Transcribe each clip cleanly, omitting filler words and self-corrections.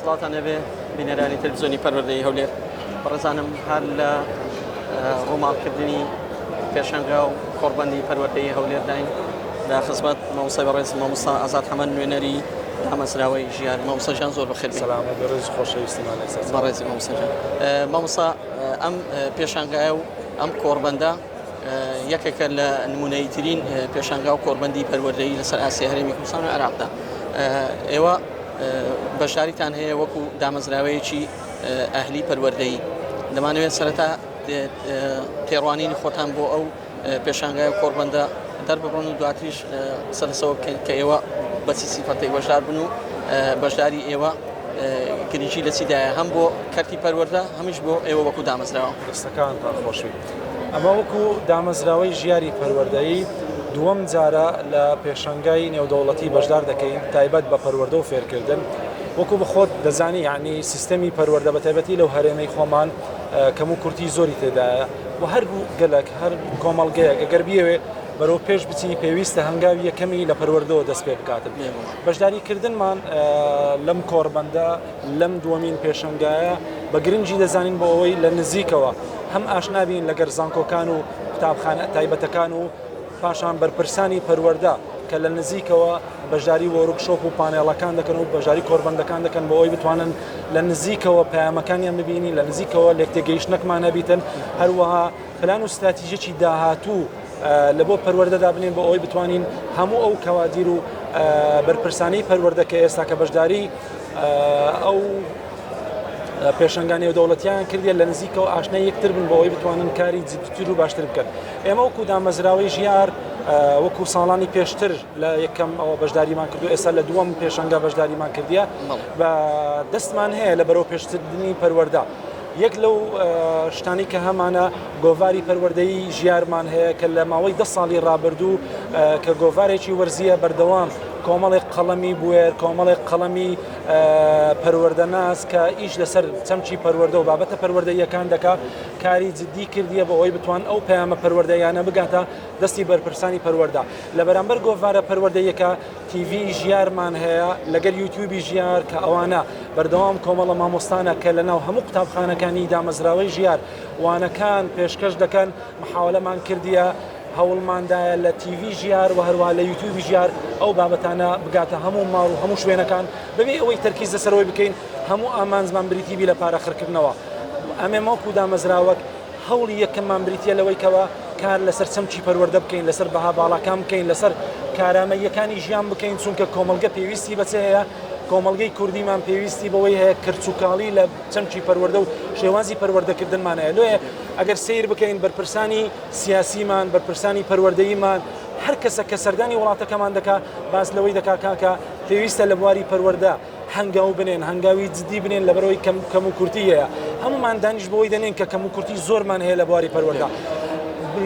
سڵاتان هەبێ بینەرانی تەلەڤیزیۆنی پەروەردەی هەولێر بەڕێزانم هەر لە ڕووماڵکردنی پێشەنگا و کۆڕبەندی پەروەردەی هەولێر داین لە خزمەت مامۆستای بەڕێز مامۆستا ئازاد حەمەد نوێنەری دامەزراوەی ژیانی. مامۆستاجان زۆر بەخێر بێت. سەلامەت بەڕێز خۆشەویستیمان لەسەر بەڕێزی مامۆستاجان. مامۆستا ئەم پێشەنگایە و ئەم کۆڕبەندە یەکێکە لە نمونەیترین پێشەنگا و کۆڕبەندی پەروەردەیی لەسەر ئاسیای هەرێمی کوردستان و عێراقدا. ئێوە بەشداریتان هەیە وەکو دامەزراوەیەکی ئەهلی پەروەردەیی. دەمانەوێت سەرەتا پێڕوانینی خۆتان بۆ ئەو پێشەنگای و کۆڕبەندە دەربڕۆن و دواتریش سەرسەوە بکەین کە ئێوە بەچی سیفەتەی بەشدار بن و بەشداری ئێوە گرنگی لە چیدایە هەم بۆ کەرتی پەروەردە هەمیش بۆ ئێوە وەکو دامەزراوە. دەستەکانتان خۆشوی. ئەمە وەکو دامەزراوەی ژیاری پەروەردەیی دووەم جارە لە پێشەنگای نێودەوڵەتی بەشدار دەکەین تایبەت بە پەروەردە و فێرکردن. وەکو بخۆت دەزانی یعنی سیستەمی پەروەردە بە تایبەتی لەو هەرێمەی خۆمان کەم و کورتی زۆری تێدایە و هەر گەلک هەر کۆمەڵگەیەک ئەگەر بیەوێ بەرەو پێش بچی پێویستە هەنگاوی یەکەمی لە پەروەردەوە دەست پێ بکاتن. بەشداریکردنمان لەم کۆڕبەندە لەم دووەمین پێشەنگایە بە گرنگی دەزانین بۆ ئەوەی لە نزیکەوە هەم ئاشنابین لەگەر زانکۆکان و قوتابخانە تایبەتەکان و پاشان بەرپرسانی پەروەردە کە لە نزیکەوە بەشداری وەرکشۆپ و پانێڵەکان دەکەن و بەشداری کۆڕبەندەکان دەکەن بۆ ئەوی بتوانن لە نزیکەوە پەیامەکانیان ببینی لە نزیکەوە لێکتێگەیشتنەکمان هەبیتن هەروەها پلان و استراتیژیەکی داهاتوو لە بۆ پەروەردەدا بنین بۆ ئەوی بتوانین هەموو ئەو کەوادیر و بەرپرسانەی پەروەردە کە ئێستا کە بەشداری ئەو پێشەنگانی و دەوڵەتیان کردیە لە نزیکەوە ئاشنای یەکتر بن بۆ ئەوی بتوانن کاری جددیتر و باشتر بکەن. ئێمە وەکو دامەزراوەی ژیار وەکو ساڵانی پێشتر لە یەکەم ئەوە بەشداریمان کردو ئێستا لە دووەم پێشەنگا بەشداریمان کردیە بە دەستمان هەیە لە بەرەو پێشتردنی پەروەردە. یەک لەو شتانی کە هەمانە گۆڤاری پەروەردەیی ژیارمان هەیە کە لە ماوەی 10 ساڵی ڕابردوو کە گۆڤارێکی وەرزیە بەردەوام کۆمەڵێک قەڵەمی بوێر کۆمەڵێک قەڵەمی پەروەردەناس کە ئیش لەسەر چەمچی پەروەردە و بابەتە پەروەردەییەکان دەکا کاری جددی کردیە بە ئەوەی بتوان ئەو پەیامە پەروەردەیانە بگاتە دەستی بەرپرسانی پەروەردە. لە بەرامبەر گۆڤارە پەروەردەیەکە تیڤی ژیارمان هەیە لەگەر یوتیوبی ژیار کە ئەوانە بەردەوام کۆمەڵە مامۆستانە کە لەناو هەموو قوتابخانەکانی دامەزراوەی ژیار وانەکان پێشکەش دەکەن محاولەمان کردیە هەوڵماندایە لە تیڤی ژیار و هەروە لە یوتیوبی ژیار ئەو بابەتانە بگاتە هەموو ماڵ و هەموو شوێنەکان بەبێ ئەوەی تەرکیز لەسەرەوەی بکەین هەموو ئامانزمان بریتیبی لە پارەخڕکردنەوە. ئەمێ ماوەکو دامەزراوەک هەوڵی یەکەممان بریتە لەوەی کەوە کار لەسەر چەمچی پەروەردە بکەین لەسەر بەها باڵاکان بکەین لەسەر کارامەیەکانی ژیان بکەین چونکە کۆمەلگە پێویستی بەچێ هەیە کۆمەلگەی کوردیمان پێویستی بەوەی هەیە کرچووکاڵی لە چەمچی پەروەردە و شێوازی پەروەردەکردنمان هەیە. لێ ئەگەر سیر بکەین بەرپرسانی سیاسیمان بەرپرسانی پەروەردەییمان هەر کەسە کە سەردانی وڵاتەکەمان دەکا باس لەوەی دەکا کاکە پێویستە لە بواری پەروەردە هەنگاو بنێن هەنگاوی جددی بنێن لە بەرەوەی کەم و کورتی هەیە هەمومان دانیش بەوەی دەنێن کە کەم و کورتی زۆرمان هەیە لە بواری پەروەردە.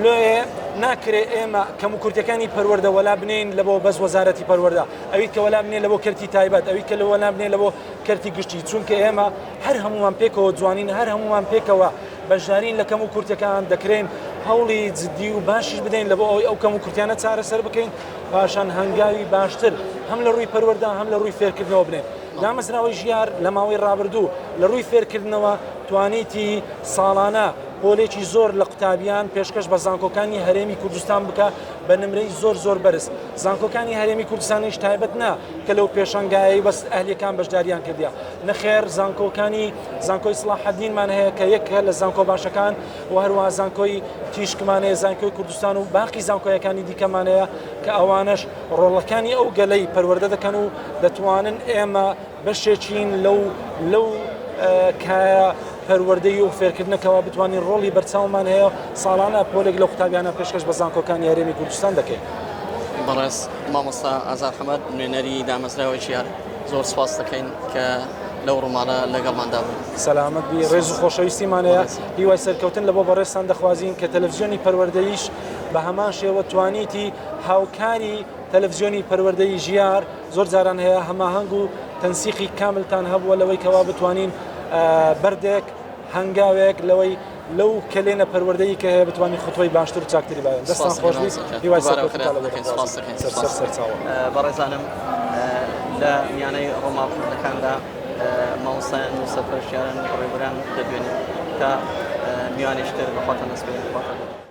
لێ ناکرێ ئێمە کەم و کورتەکانی پەروەردە وەلا بنین لە بۆ بەس وەزارەتی پەروەردە ئەویت کە وەلا بنێن لە بۆ کەرتی تایبەت ئەویت کە لە وەلا بنێن لە بۆ کەرتی گشتی چونکە ئێمە هەر هەمومان پێکەوە جوانین هەر هەمومان پێکەوە بەشدارین لە کەم و کورتەکان دەکرێن هەوڵی جددی و باشیش بدەین لە بۆ ئەوەی ئەو کەم و کورتیانە چارەسەر بکەین پاشان هەنگاوی باشتر هەم لە ڕووی پەروەردە هەم لە ڕووی فێرکردنەوە بنێن. دامەزراوەی ژیار لە ماوەی ڕابردوو لە ڕووی فێرکردنەوە توانیتی ساڵانە پۆلێکی زۆر لە قوتابیان پێشکەش بە زانکۆکانی هەرێمی کوردستان بکە بە نمرەی زۆر بەرز. زانکۆکانی هەرێمی کوردستانیش تایبەت نا کە لەو پێشەنگایی بەس ئەهلیەکان بەشداریان کردیا نەخێر زانکۆی سڵاحەدینمان هەیە کە یەکە لە زانکۆ باشەکان و هەروە زانکۆی تیشکمان هەیە زانکۆی کوردستان و باقی زانکۆیەکانی دیکەمان هەیە کە ئەوانش ڕۆڵەکانی ئەو گەلەی پەروەردە دەکەن و دەتوانن ئێمە بەشێکین لەو کایە پەروەردەی و فێرکردنەکەەوە بتوانین ڕۆڵی بەرچاومان هەیە ساڵانە پۆلێک لە قوتابیانە پێشکەش بە زانکۆکانی هەرێمی کوردستان دەکەین. بەڕێز مامۆستا ئازاد حەمەد نوێنەری دامەزراوەی ژیار زۆر سپاس دەکەین کە لەو ڕوومانە لەگەڵماندا بوو. سەلامەت بی ڕێز و خۆشەویستیمان هەیە هیوای سەرکەوتن لە بۆ بەڕێستان دەخوازیین کە تەلەڤیزیۆنی پەروەردەییش بە هەمان شێوە توانیتی هاوکاری تەلەڤیزیۆنی پەروەردەیی ژیار زۆر جاران هەیە هەماهەنگ و تەنسیقی کاملتان هەبووە لەوەی کەوا بتوانین بەردێک هەنگاوێک لەوەی لەو کلێنە پەروەردەیی کە هەیە بتوانین خۆتۆی باشتر و چاکتری باێن. دەستان خۆشویست هیوای بەڕێزانم لە میانەی ڕۆماڵخانەکاندا مامۆستا سەرپەرشتیاران ڕێبەران دەدوێنێت کە میوانێشتر بەخواتە نەسپێن.